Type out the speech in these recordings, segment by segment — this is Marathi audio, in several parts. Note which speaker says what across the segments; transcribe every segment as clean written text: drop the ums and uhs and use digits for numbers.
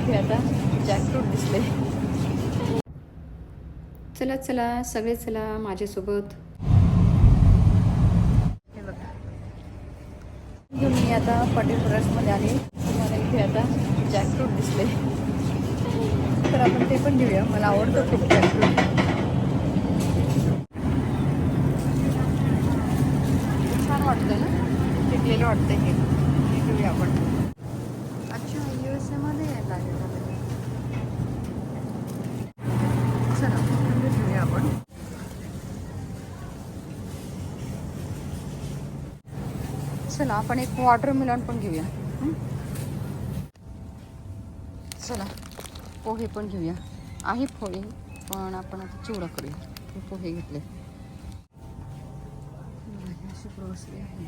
Speaker 1: इथे आता जॅकफ्रूट दिसले. चला चला सगळे चला माझ्यासोबत. हे बघा मी आता पटेल ब्रशमध्ये आले. तुम्हाला इथे आता जॅकफ्रूट दिसले, तर आपण ते पण घेऊया. मला आवडतं खूप जॅकफ्रूट. छान वाटतं ना, पिकलेलं वाटतं हे घेऊया आपण. अच्छा USA मध्ये यायला लागेल. चला घेऊया आपण. चला आपण एक वॉटरमेलन पण घेऊया. चला पोहे पण घेऊया. आहे पोहे पण आपण आता चिवडा करूया. पोहे घेतले. अशी ग्रोसरी आहे.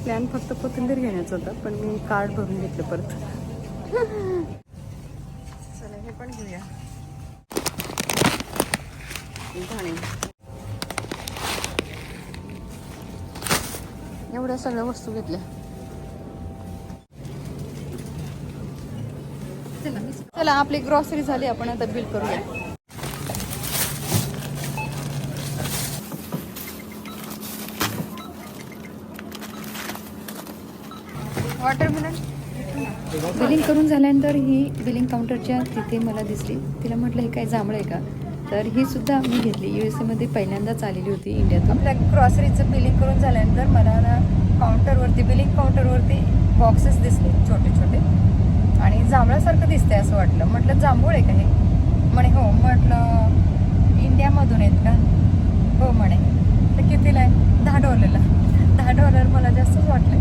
Speaker 1: प्लॅन फक्त कोथिंबीर घेण्याचा होता, पण मी कार्ड भरून घेतलं परत. चला हे पण घेऊया. धणे, एवढ्या सगळ्या वस्तू घेतल्या. चला आपली ग्रॉसरी झाली, आपण आता बिल करूया. वॉटरमेलन बिलिंग करून झाल्यानंतर ही बिलिंग काउंटरच्या तिथे मला दिसली. तिला म्हटलं हे काय जांभळं आहे का, तर ही सुद्धा मी घेतली. USA मध्ये पहिल्यांदाच आलेली होती इंडियातून. आपल्या ग्रॉसरीचं बिलिंग करून झाल्यानंतर मला ना काउंटरवरती, बिलिंग काउंटरवरती बॉक्सेस दिसले छोटे छोटे आणि जांभळासारखं दिसतंय असं वाटलं. म्हटलं जांभूळ आहे का हे? म्हणे हो. म्हटलं इंडियामधून आहेत का? हो म्हणे. तर कितीला आहे? $10. $10 मला जास्तच वाटले.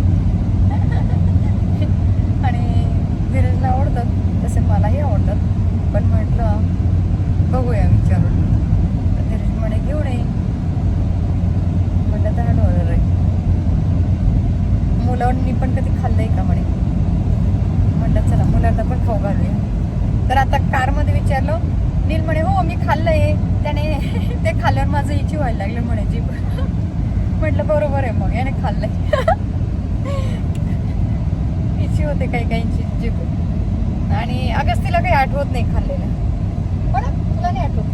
Speaker 1: आणि धीरजला आवडतात तसे मलाही आवडतात, पण म्हटलं बघूया विचारून. तर धीरज म्हणे घेऊन ये. म्हटलं $10 आहे. मुलांनी पण कधी खाल्लंय का म्हणे. म्हटलं चला मुलांना पण खाऊ घालूया. तर आता कारमध्ये विचारलं. नील म्हणे हो मी खाल्लंय. त्याने ते खाल्ल्यावर माझं इची व्हायला लागलं म्हणे जीभ. म्हटलं बरोबर आहे मग याने खाल्लंय. इची होते काही काहींची जीभ. आणि अगस्तीला काही आठवत नाही खाल्लेलं. पण तुला नाही आठवत?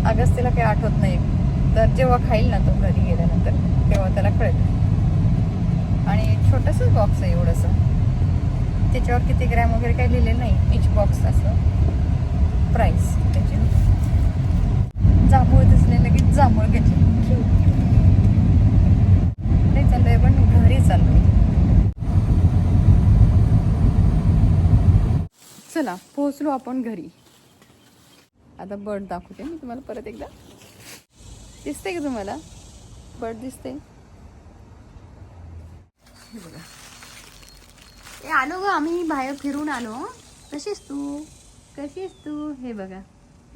Speaker 1: अगस्तीला काही आठवत नाही. तर जेव्हा खाईल ना तो घरी गेल्यानंतर तेव्हा त्याला कळेल. आणि छोटंसंच बॉक्स आहे एवढंसं. त्याच्यावर किती ग्रॅम वगैरे काही लिहिलेलं नाही. इच बॉक्स असं प्राईस त्याची. जांभूळ दिसले लगेच जांभूळ घेतली. नाही चाललोय पण घरी चाललोय. चला पोहोचलो आपण घरी. आता बर्ड दाखवते मी तुम्हाला परत एकदा. दिसते का तुम्हाला बर्ड? दिसते. हे बघा. ए आलो ग, आम्ही बाहेर फिरून आलो. कशीस तू? कशीस तू? हे बघा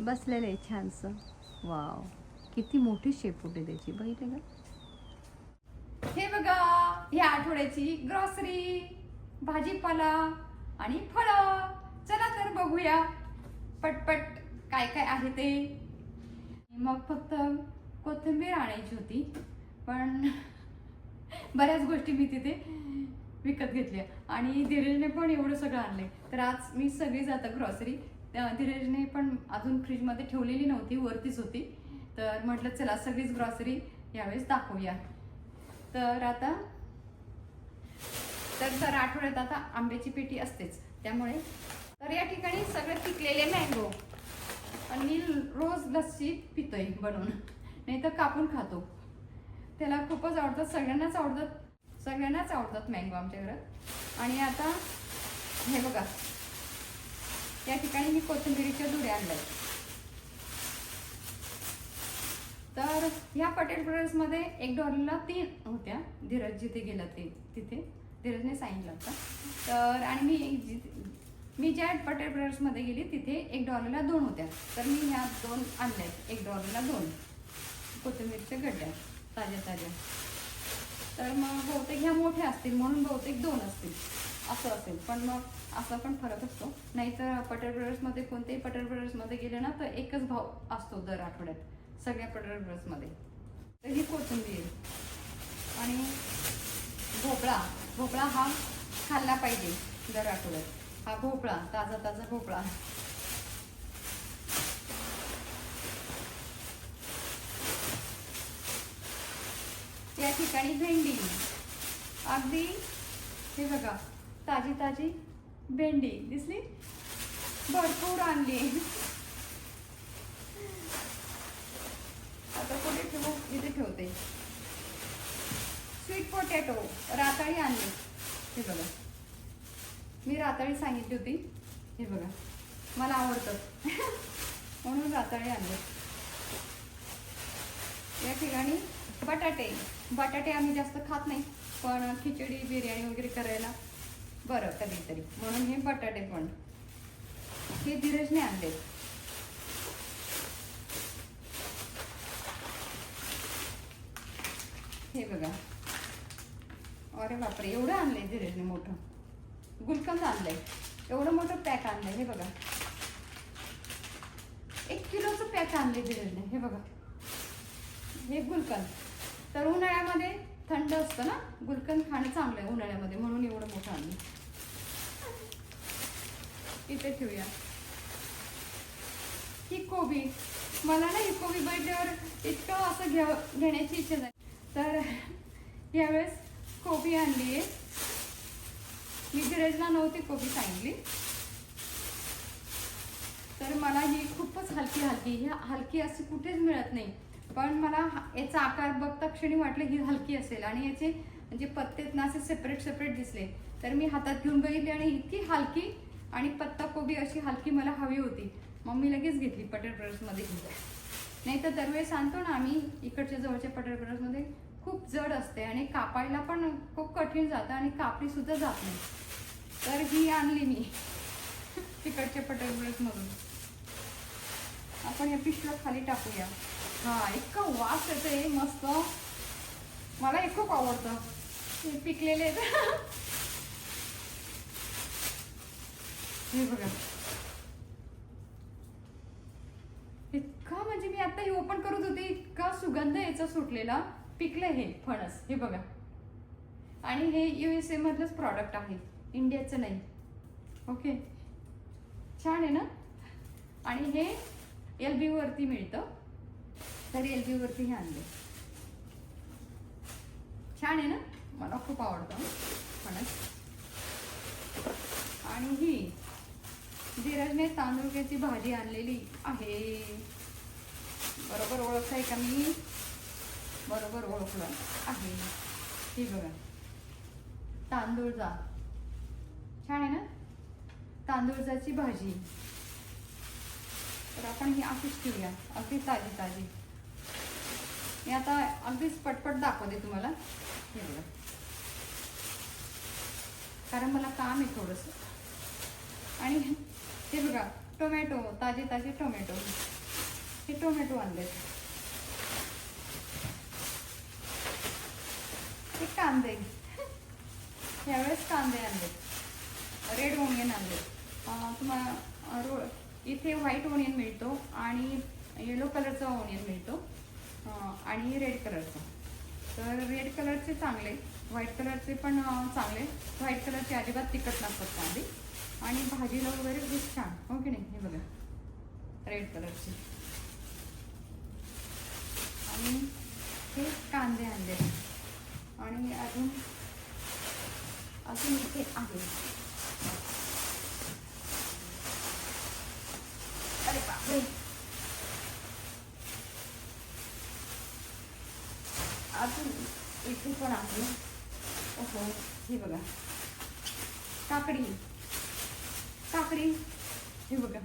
Speaker 1: बसलेलं आहे छानसं. वाव किती मोठी शेपूट आहे त्याची, बघितलं का? हे बघा ह्या आठवड्याची ग्रॉसरी, भाजीपाला आणि फळं. चला तर बघूया पटपट काय काय आहे ते. मग फक्त कोथिंबीर आणायची होती, पण बऱ्याच गोष्टी मी तिथे विकत घेतल्या. आणि धीरजने पण एवढं सगळं आणलंय. तर आज मी सगळीच आता ग्रॉसरी, धीरजने पण अजून फ्रीजमध्ये ठेवलेली नव्हती, वरतीच होती. तर म्हटलं चला सगळीच ग्रॉसरी यावेळेस दाखवूया. तर आता दर आठवड्यात आता आंब्याची पेटी असतेच. त्यामुळे तर या ठिकाणी सगळे पिकलेले मँगो. आणि रोज लस्सी पितोय बनवून, नाही तर कापून खातो. त्याला खूपच आवडतात, सगळ्यांनाच आवडतात मँगो आमच्या घरात. आणि आता हे बघा या ठिकाणी मी कोथिंबिरीच्या जुड्या आणल्या. तर ह्या पटेल ब्रदर्समध्ये $1 3 होत्या. धीरज जिथे गेला तिथे धीरजने सांगितलं होतं. तर आणि मी ज्या पटेल ब्रदर्समध्ये गेली तिथे $1 2 होत्या. तर मी ह्या 2 आणल्या. $1 2 कोथिंबीरच्या गड्ड्या ताज्या. तर मग बहुतेक ह्या मोठ्या असतील म्हणून बहुतेक 2 असतील असं असेल. पण मग असा पण फरक असतो. नाहीतर पटेल ब्रदर्समध्ये कोणत्याही पटेल ब्रदर्समध्ये गेले ना तर एकच भाव असतो दर आठवड्यात सगळ्या पटेल ब्रदर्समध्ये. तर ही कोथिंबीर आणि भोपळा हा खाल्ला पाहिजे दर आठवड्यात. हा भोपळा, ताजा ताजा भोपळा. या ठिकाणी भेंडी, अगदी हे बघा ताजी ताजी भेंडी दिसली, भरपूर आणली. आता कुठे ठेवू, इथे ठेवते. स्वीट पोटॅटो राताळी आणली, हे बघा. मी राताळी सांगितली होती, हे बघा मला आवडतात म्हणून राताळी आणले. या ठिकाणी बटाटे आम्ही जास्त खात नाही, पण खिचडी बिर्याणी वगैरे करायला बरं कधीतरी, म्हणून हे बटाटे पण हे धीरजने आणले. हे बघा, अरे बापरे एवढं आणलंय धीरजने, मोठं गुलकंद आणलंय, एवढं मोठं पॅक आणलंय. हे बघा 1 किलोचं पॅक आणलंय धीरजने. हे बघा हे गुलकंद, तर उन्हाळ्यामध्ये थंड असतं ना, गुलकंद खाणं चांगलं आहे उन्हाळ्यामध्ये, म्हणून एवढं मोठं आणलं. इथे ठेवूया. ही कोबी, मला ना ही कोबी बघितल्यावर इतकं असं घेण्याची इच्छा झाली, तर यावेळेस कोबी आणली आहे. मी धीरजला नव्हती कोबी सांगितली, तर मला ही खूपच हलकी ही हलकी अशी कुठेच मिळत नाही, पण मला याचा आकार बघता क्षणी वाटलं ही हलकी असेल, आणि याचे म्हणजे पत्ते ना असे सेपरेट दिसले, तर मी हातात घेऊन बघितली आणि इतकी हलकी आणि पत्ता कोबी अशी हलकी मला हवी होती, मग मी लगेच घेतली. पटेल ब्रदर्समध्ये घेतली. नाही तर दरवेळेस आणतो ना आम्ही इकडच्या जवळच्या पटेल ब्रदर्समध्ये, खूप जड असते आणि कापायला पण खूप कठीण जातं आणि कापडी सुद्धा जात नाही, तर ही आणली मी तिकडच्या पटेल ब्रदर्समधून. आपण या पिशव्या खाली टाकूया. हा इतका वास येते मस्त, मला हे खूप आवडतं. हे पिकलेले हे बघा, इतका म्हणजे मी आता हे ओपन करत होते, इतका सुगंध याचा सुटलेला. पिकले हे फणस, हे बघा. आणि हे USA मधलंच प्रॉडक्ट आहे, इंडियाचं नाही. ओके, छान आहे ना. आणि हे LB वरती मिळतं, तर LB वरती हे आणले. छान आहे ना, मला खूप आवडतं फणस. आणि ही धीरजने तांदूळची भाजी आणलेली आहे. बरोबर ओळखताय का मी? बरोबर ओळखलं आहे. ही बघा तांदूळजा, छान आहे ना, तांदूळजाची भाजी. तर आपण ही अशीच ठेवूया, अगदी ताजी. मी आता अगदीच पटपट दाखवते तुम्हाला. हे बघा, कारण मला काम आहे थोडंसं. आणि हे बघा टोमॅटो, ताजे टोमॅटो. हे टोमॅटो आणले. हे कांदे, यावेळेस कांदे आणले. रेड ओनियन आणले. तुम्हाला इथे व्हाईट ओनियन मिळतो आणि येलो कलरचा ओनियन मिळतो आणि रेड कलरचा. तर रेड कलरचे चांगले, व्हाईट कलरचे पण चांगले. व्हाईट कलरचे अजिबात तिखट नसतात कांदे, आणि भाजीला वगैरे खूप छान, हो की नाही. हे बघा रेड कलरचे. आणि हे कांदे आणले. आणि अजून इथे आहे, अरे बापरे, अजून इथे पण आहे. ओहो, हे बघा काकडी. हे बघा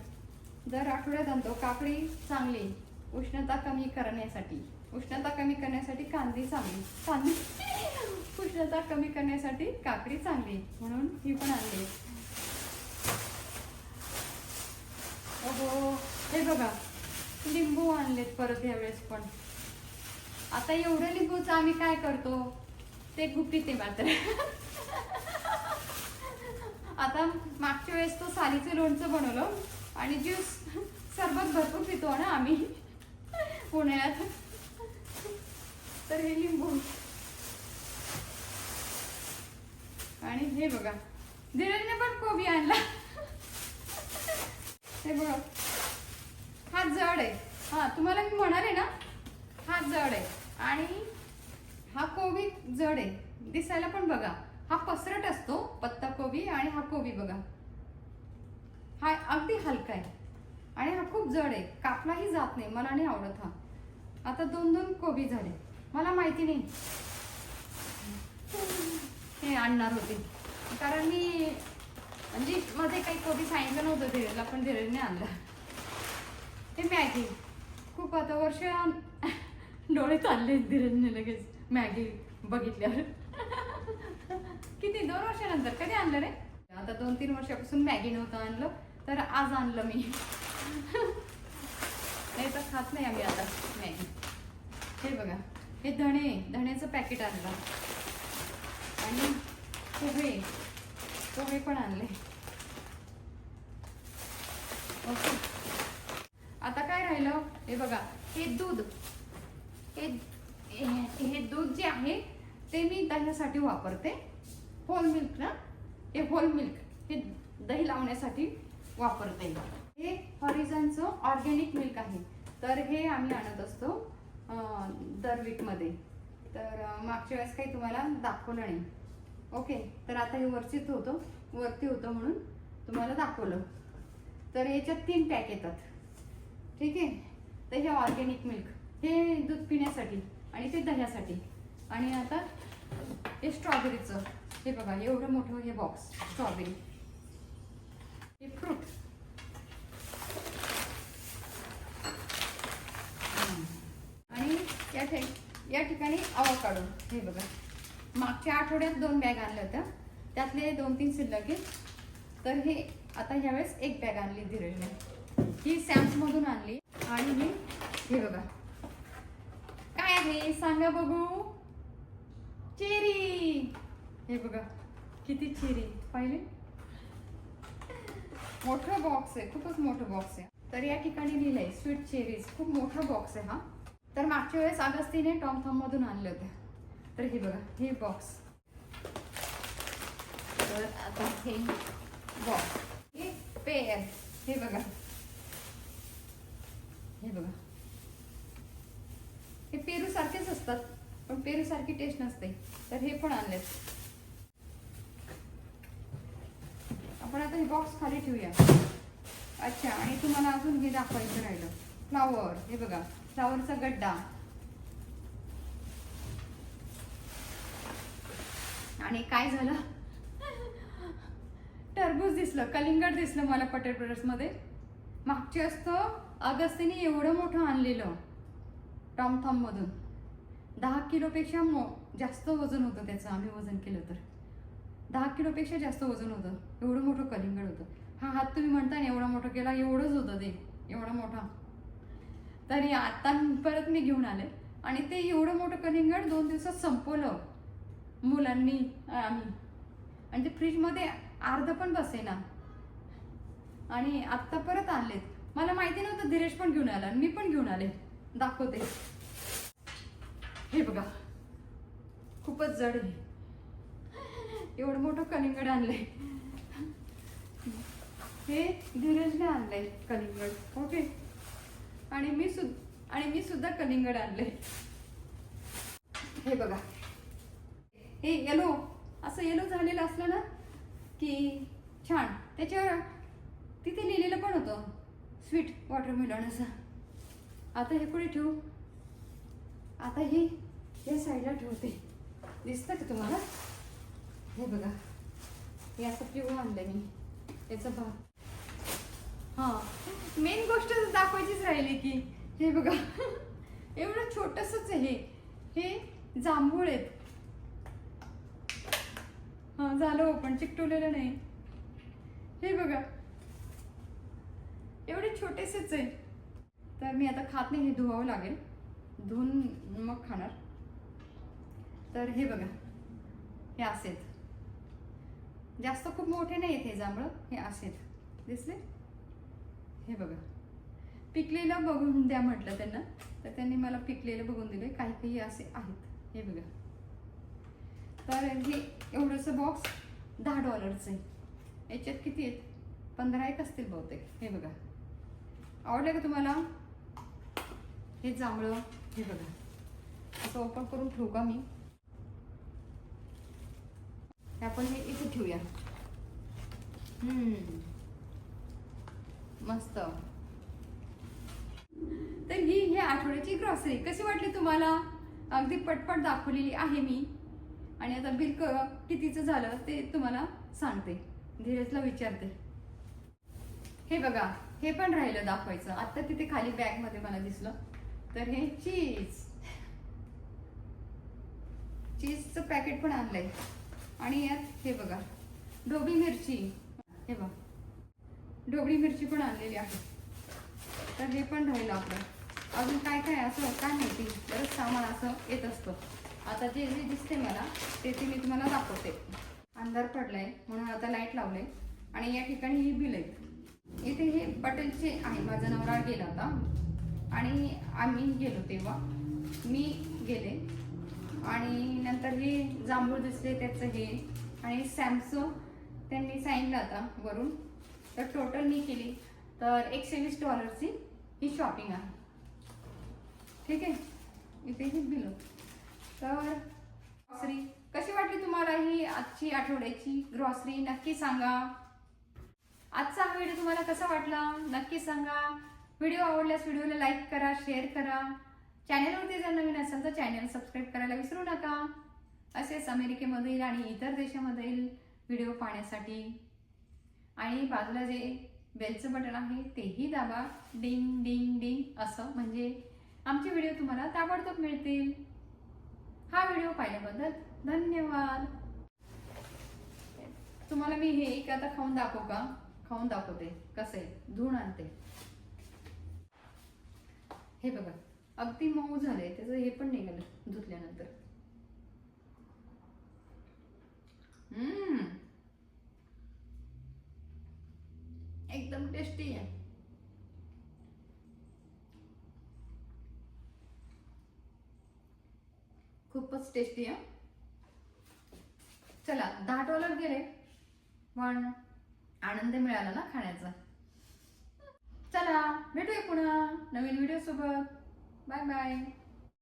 Speaker 1: दर आठवड्यात आणतो. काकडी चांगली, उष्णता कमी करण्यासाठी कांदी चांगली. उष्णता कमी करण्यासाठी काकडी चांगली, म्हणून ही पण आणली. ओहो, हे बघा लिंबू आणलेत परत यावेळेस पण. आता एवढं लिंबूचं आम्ही काय करतो ते गुपित आहे मात्र. आता मागच्या वेळेस तो सालीचं लोणचं बनवलं आणि ज्यूस सरबत भरपूर पितो ना आम्ही उन्हाळ्यात. तर हे लिंबू. आणि हे बघा धीरजने पण कोबी आणला. हे बघा, हा जड आहे. हा तुम्हाला मी म्हणाले ना, हा जड आहे आणि हा कोबी जड आहे. दिसायला पण बघा, हा पसरट असतो पत्ता कोबी आणि हा कोबी बघा, हा अगदी हलका आहे आणि हा खूप जड आहे, कापलाही जात नाही. मला नाही आवडत हा. आता 2 कोबी झाले. मला माहिती नाही हे आणणार होते, कारण मी म्हणजे मध्ये काही कोबी सांगितलं नव्हतं धीरजला, पण धीरजने आणलं. हे मॅगी खूप आता वर्ष डोळे चालले धीरजने लगेच मॅगी बघितल्यावर. किती 2 वर्षानंतर कधी आणलं रे? आता 2-3 वर्षापासून मॅगी नव्हतं आणलं, तर आज आणलं मी. नाही तर खात नाही आम्ही आता मॅगी. हे बघा, हे धण्याचं पॅकेट आणलं आणि पोहे पण आणले. ओके, आता काय राहिलं? हे बघा, हे दूध, हे दूध जे आहे ते मी दह्यासाठी वापरते. होल मिल्क ना, हे होल मिल्क, हे दही लावण्यासाठी वापरते. हे हॉरिझॉनचं ऑर्गॅनिक मिल्क आहे, तर हे आम्ही आणत असतो दर वीकमध्ये. तर मागच्या वेळेस काही तुम्हाला दाखवलं नाही. ओके, तर आता हे वरती होतं म्हणून तुम्हाला दाखवलं. तर याच्यात 3 पॅक येतात, ठीक आहे. तर हे ऑर्गॅनिक मिल्क, हे दूध पिण्यासाठी आणि ते दह्यासाठी. आणि आता हे स्ट्रॉबेरीचं, हे बघा एवढं मोठं हे बॉक्स स्ट्रॉबेरी. हे फ्रूट आणि या ठिकाणी अवोकाडो. हे बघा, मागच्या आठवड्यात 2 बॅग आणल्या होत्या, त्यातले 2-3 शिल्लक आहेत. तर हे आता ह्यावेळेस 1 बॅग आणली धीरजने. ही सॅम्समधून आणली. आणि हे बघा काय आहे सांगा बघू. चेरी. हे बघा किती चेरी, पाहिले? मोठा बॉक्स आहे, खूपच मोठा बॉक्स आहे. तर या ठिकाणी लिहिलंय स्वीट चेरीज. खूप मोठा बॉक्स आहे हा. तर मागच्या वेळेस अगस्तीने टॉम थॉम मधून आणले होते. तर हे बघा, हे बॉक्स. तर आता हे बॉक्स, हे पेयर. हे बघा, हे बघा, हे पेरू सारखेच असतात, पण पेरू सारखी टेस्ट नसते. तर हे पण आणलेत आपण. आता हे बॉक्स खाली ठेवूया. अच्छा, आणि तुम्हाला अजून हे दाखवायचं राहिलं, फ्लावर. हे बघा, फ्लावरचा गड्डा. आणि काय झालं, टरबूज दिसलं, कलिंगड दिसलं मला पटेल ब्रदर्स मध्ये. मागच्या असतं अगस्तीने एवढं मोठं आणलेलं टॉम थॉम मधून. 10 किलोपेक्षा जास्त वजन होतं त्याचं. आम्ही वजन केलं तर 10 किलोपेक्षा जास्त वजन होतं. एवढं मोठं कलिंगड होतं. हा हात तुम्ही म्हणता ना एवढा मोठा केला, एवढंच होतं ते, एवढा मोठा. तरी आता परत मी घेऊन आले आणि ते एवढं मोठं कलिंगड 2 दिवसात संपवलं मुलांनी आम्ही. आणि ते फ्रीजमध्ये अर्ध पण बसेना. आणि आत्ता परत आणलेत. मला माहिती नव्हतं, धीरज पण घेऊन आला, मी पण घेऊन आले. दाखवते. हे बघा, खूपच जड आहे. एवढं मोठं कलिंगड आणलंय. हे धीरजने आणलंय कलिंगड. ओके, आणि मी सुद्धा कलिंगड आणलंय. हे बघा, हे येलो, असं येलो झालेलं असलं ना की छान. त्याच्यावर तिथे लिहिलेलं पण होतं स्वीट वॉटरमेलन असं. आता हे कुठे ठेवू? आता हे या साईडला ठेवते. दिसतं का तुम्हाला? हे बघा, हे असं पिवळं आणलंय मी, याचा भाग. हां, मेन गोष्ट दाखवायचीच राहिली की हे बघा, एवढं छोटंसंच आहे हे जांभूळ आहेत. हां, झालं पण चिकटवलेलं नाही. हे बघा, एवढे छोटेसेच आहे. तर मी आता खात नाही, हे धुवावं लागेल. धुवून मग खाणार. तर हे बघा, हे असेच, जास्त खूप मोठे नाही आहेत हे जांभळं. हे असेच दिसले. हे बघा, पिकलेलं बघून द्या म्हटलं त्यांना, तर त्यांनी मला पिकलेलं बघून दिले. काही काही असे आहेत. हे बघा, तर हे एवढंसं बॉक्स $10 आहे. याच्यात किती आहेत? 15 एक असतील बहुतेक. हे बघा, आवडलं का तुम्हाला? हे जांभळं हे बघा, असं ओपन करून ठेवू का मी? आपण हे इथे ठेवूया. मस्त. तर ही आठवड्याची ग्रॉसरी कशी वाटली तुम्हाला? अगदी पटपट दाखवलेली आहे मी. आणि आता बिल कितीचं झालं ते तुम्हाला सांगते. धीरजला विचारते. हे बघा, हे पण राहिलं दाखवायचं. आता तिथे खाली बॅग मध्ये मला दिसलं. तर हे चीजचं पॅकेट पण आणलंय. आणि यात हे बघा, ढोबळी मिरची. हे बघा, ढोबळी मिरची पण आणलेली आहे. तर हे पण राहिलं आपलं. अजून काय काय असं काय माहिती, बरंच सामान असं येत असतं. आता जे जे दिसते मला ते मी तुम्हाला दाखवते. अंधार पडलाय म्हणून आता लाईट लावले. आणि या ठिकाणी ही बिल आहेत. इथे हे पटेलचे आहे. माझा नवरा गेला होता आणि आम्ही गेलो तेव्हा मी गेले. आणि नंतर हे जांभूळ दिसले त्याचं हे. आणि सॅमसंग त्यांनी सांगितलं आता वरून. तर टोटल मी केली तर $120 ही शॉपिंग आहे. ठीक आहे, इथे ही बिल. तर ग्रॉसरी कशी वाटली तुम्हाला ही आजची आठवड्याची ग्रॉसरी? नक्की सांगा. आजचा हा व्हिडिओ तुम्हाला कसा वाटला नक्की सांगा. व्हिडिओ आवडल्यास व्हिडिओला लाईक करा, शेअर करा. चॅनलवरती जर नवीन असेल तर चॅनल सबस्क्राईब करायला विसरू नका. असेच अमेरिकेमधील आणि इतर देशामधील व्हिडिओ पाहण्यासाठी. आणि बाजूला जे बेलचं बटन आहे तेही दाबा. डिंग डिंग डिंग असं, म्हणजे आमचे व्हिडिओ तुम्हाला ताबडतोब मिळतील. हा व्हिडिओ पाहिल्याबद्दल धन्यवाद. तुम्हाला मी हे एक आता खाऊन दाखवू का? खाऊन दाखवते कसं आहे. धुवून आणते. हे बघा, अगदी मऊ झालंय. त्याचं हे पण निघालं धुतल्यानंतर. एकदम टेस्टी आहे. खूपच टेस्टी आहे. चला, $10 गेले पण आनंद मिळाला ना खाण्याचा. चला, भेटूया पुन्हा नवीन व्हिडिओ सोबत. Bye bye.